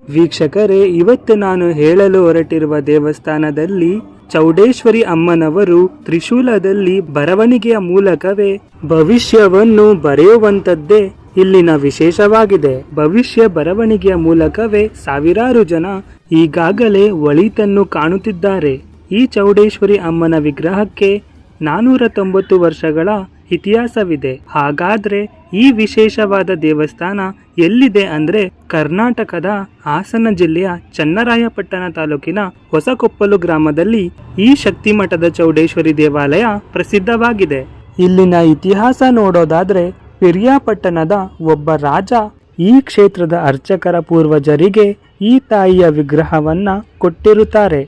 ವೀಕ್ಷಕರೇ, ಇವತ್ತು ನಾನು ಹೇಳಲು ಹೊರಟಿರುವ ದೇವಸ್ಥಾನದಲ್ಲಿ ಚೌಡೇಶ್ವರಿ ಅಮ್ಮನವರು ತ್ರಿಶೂಲದಲ್ಲಿ ಬರವಣಿಗೆಯ ಮೂಲಕವೇ ಭವಿಷ್ಯವನ್ನು ಬರೆಯುವಂತದ್ದೇ ಇಲ್ಲಿನ ವಿಶೇಷವಾಗಿದೆ. ಭವಿಷ್ಯ ಬರವಣಿಗೆಯ ಮೂಲಕವೇ ಸಾವಿರಾರು ಜನ ಈಗಾಗಲೇ ಒಳಿತನ್ನು ಕಾಣುತ್ತಿದ್ದಾರೆ. ಈ ಚೌಡೇಶ್ವರಿ ಅಮ್ಮನ ವಿಗ್ರಹಕ್ಕೆ 490 ವರ್ಷಗಳ ಇತಿಹಾಸವಿದೆ. ಹಾಗಾದ್ರೆ ಈ ವಿಶೇಷವಾದ ದೇವಸ್ಥಾನ ಎಲ್ಲಿದೆ ಅಂದ್ರೆ ಕರ್ನಾಟಕದ ಹಾಸನ ಜಿಲ್ಲೆಯ ಚನ್ನರಾಯಪಟ್ಟಣ ತಾಲೂಕಿನ ಹೊಸಕೊಪ್ಪಲು ಗ್ರಾಮದಲ್ಲಿ ಈ ಶಕ್ತಿ ಮಠದ ಚೌಡೇಶ್ವರಿ ದೇವಾಲಯ ಪ್ರಸಿದ್ಧವಾಗಿದೆ. ಇಲ್ಲಿನ ಇತಿಹಾಸ ನೋಡೋದಾದ್ರೆ ಪಿರಿಯಾಪಟ್ಟಣದ ಒಬ್ಬ ರಾಜ ಈ ಕ್ಷೇತ್ರದ ಅರ್ಚಕರ ಪೂರ್ವಜರಿಗೆ ಈ ತಾಯಿಯ ವಿಗ್ರಹವನ್ನ ಕೊಟ್ಟಿರುತ್ತಾರೆ.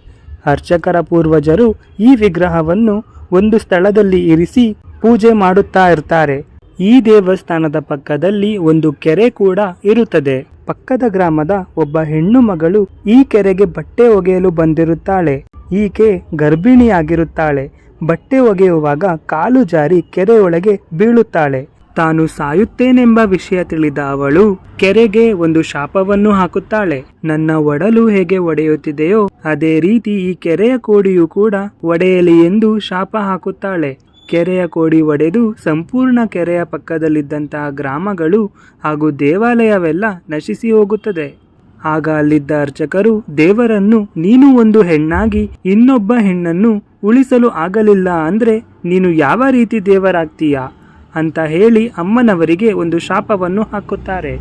ಅರ್ಚಕರ ಪೂರ್ವಜರು ಈ ವಿಗ್ರಹವನ್ನು ಒಂದು ಸ್ಥಳದಲ್ಲಿ ಇರಿಸಿ ಪೂಜೆ ಮಾಡುತ್ತಾ ಇರ್ತಾರೆ. ಈ ದೇವಸ್ಥಾನದ ಪಕ್ಕದಲ್ಲಿ ಒಂದು ಕೆರೆ ಕೂಡ ಇರುತ್ತದೆ. ಪಕ್ಕದ ಗ್ರಾಮದ ಒಬ್ಬ ಹೆಣ್ಣು ಮಗಳು ಈ ಕೆರೆಗೆ ಬಟ್ಟೆ ಒಗೆಯಲು ಬಂದಿರುತ್ತಾಳೆ. ಈಕೆ ಗರ್ಭಿಣಿಯಾಗಿರುತ್ತಾಳೆ. ಬಟ್ಟೆ ಒಗೆಯುವಾಗ ಕಾಲು ಜಾರಿ ಕೆರೆಯೊಳಗೆ ಬೀಳುತ್ತಾಳೆ. ತಾನು ಸಾಯುತ್ತೇನೆಂಬ ವಿಷಯ ತಿಳಿದ ಅವಳು ಕೆರೆಗೆ ಒಂದು ಶಾಪವನ್ನು ಹಾಕುತ್ತಾಳೆ. ನನ್ನ ಒಡಲು ಹೇಗೆ ಒಡೆಯುತ್ತಿದೆಯೋ ಅದೇ ರೀತಿ ಈ ಕೆರೆಯ ಕೋಡಿಯು ಕೂಡ ಒಡೆಯಲಿ ಎಂದು ಶಾಪ ಹಾಕುತ್ತಾಳೆ. ಕೆರೆಯ ಕೋಡಿ ಒಡೆದು ಸಂಪೂರ್ಣ ಕೆರೆಯ ಪಕ್ಕದಲ್ಲಿದ್ದಂತಹ ಗ್ರಾಮಗಳು ಹಾಗೂ ದೇವಾಲಯವೆಲ್ಲ ನಶಿಸಿ ಹೋಗುತ್ತದೆ. ಆಗ ಅಲ್ಲಿದ್ದ ಅರ್ಚಕರು ದೇವರನ್ನು, ನೀನು ಒಂದು ಹೆಣ್ಣಾಗಿ ಇನ್ನೊಬ್ಬ ಹೆಣ್ಣನ್ನು ಉಳಿಸಲು ಆಗಲಿಲ್ಲ ಅಂದ್ರೆ ನೀನು ಯಾವ ರೀತಿ ದೇವರಾಗ್ತೀಯಾ ಅಂತ ಹೇಳಿ ಅಮ್ಮನವರಿಗೆ ಒಂದು ಶಾಪವನ್ನು ಹಾಕುತ್ತಾರೆ.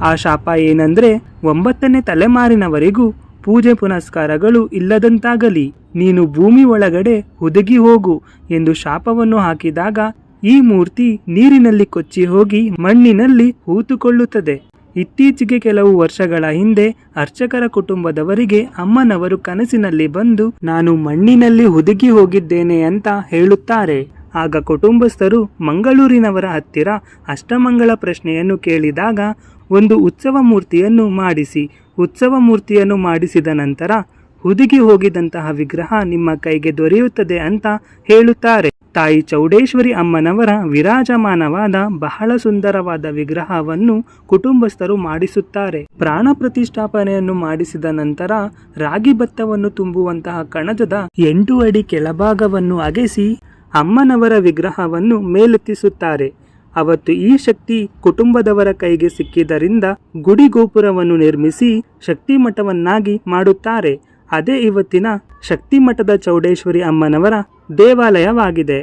ಆ ಶಾಪ ಏನಂದ್ರೆ 9ನೇ ತಲೆಮಾರಿನವರೆಗೂ ಪೂಜೆ ಪುನಸ್ಕಾರಗಳು ಇಲ್ಲದಂತಾಗಲಿ, ನೀನು ಭೂಮಿ ಒಳಗಡೆ ಹುದುಗಿ ಹೋಗು ಎಂದು ಶಾಪವನ್ನು ಹಾಕಿದಾಗ ಈ ಮೂರ್ತಿ ನೀರಿನಲ್ಲಿ ಕೊಚ್ಚಿ ಹೋಗಿ ಮಣ್ಣಿನಲ್ಲಿ ಹೂತುಕೊಳ್ಳುತ್ತದೆ. ಇತ್ತೀಚೆಗೆ ಕೆಲವು ವರ್ಷಗಳ ಹಿಂದೆ ಅರ್ಚಕರ ಕುಟುಂಬದವರಿಗೆ ಅಮ್ಮನವರು ಕನಸಿನಲ್ಲಿ ಬಂದು ನಾನು ಮಣ್ಣಿನಲ್ಲಿ ಹುದುಗಿ ಹೋಗಿದ್ದೇನೆ ಅಂತ ಹೇಳುತ್ತಾರೆ. ಆಗ ಕುಟುಂಬಸ್ಥರು ಮಂಗಳೂರಿನವರ ಹತ್ತಿರ ಅಷ್ಟಮಂಗಳ ಪ್ರಶ್ನೆಯನ್ನು ಕೇಳಿದಾಗ ಒಂದು ಉತ್ಸವ ಮೂರ್ತಿಯನ್ನು ಮಾಡಿಸಿದ ನಂತರ ಹುದುಗಿ ಹೋಗಿದಂತಹ ವಿಗ್ರಹ ನಿಮ್ಮ ಕೈಗೆ ದೊರೆಯುತ್ತದೆ ಅಂತ ಹೇಳುತ್ತಾರೆ. ತಾಯಿ ಚೌಡೇಶ್ವರಿ ಅಮ್ಮನವರ ವಿರಾಜಮಾನವಾದ ಬಹಳ ಸುಂದರವಾದ ವಿಗ್ರಹವನ್ನು ಕುಟುಂಬಸ್ಥರು ಮಾಡಿಸುತ್ತಾರೆ. ಪ್ರಾಣ ಪ್ರತಿಷ್ಠಾಪನೆಯನ್ನು ಮಾಡಿಸಿದ ನಂತರ ರಾಗಿ ಭತ್ತವನ್ನು ತುಂಬುವಂತಹ ಕಣಜದ 8 ಅಡಿ ಕೆಳಭಾಗವನ್ನು ಅಗೆಸಿ ಅಮ್ಮನವರ ವಿಗ್ರಹವನ್ನು ಮೇಲೆತ್ತಿಸುತ್ತಾರೆ. ಅವತ್ತು ಈ ಶಕ್ತಿ ಕುಟುಂಬದವರ ಕೈಗೆ ಸಿಕ್ಕಿದ್ದರಿಂದ ಗುಡಿ ಗೋಪುರವನ್ನು ನಿರ್ಮಿಸಿ ಶಕ್ತಿ ಮಠವನ್ನಾಗಿ ಮಾಡುತ್ತಾರೆ. ಅದೇ ಇವತ್ತಿನ ಶಕ್ತಿ ಮಠದ ಚೌಡೇಶ್ವರಿ ಅಮ್ಮನವರ ದೇವಾಲಯವಾಗಿದೆ.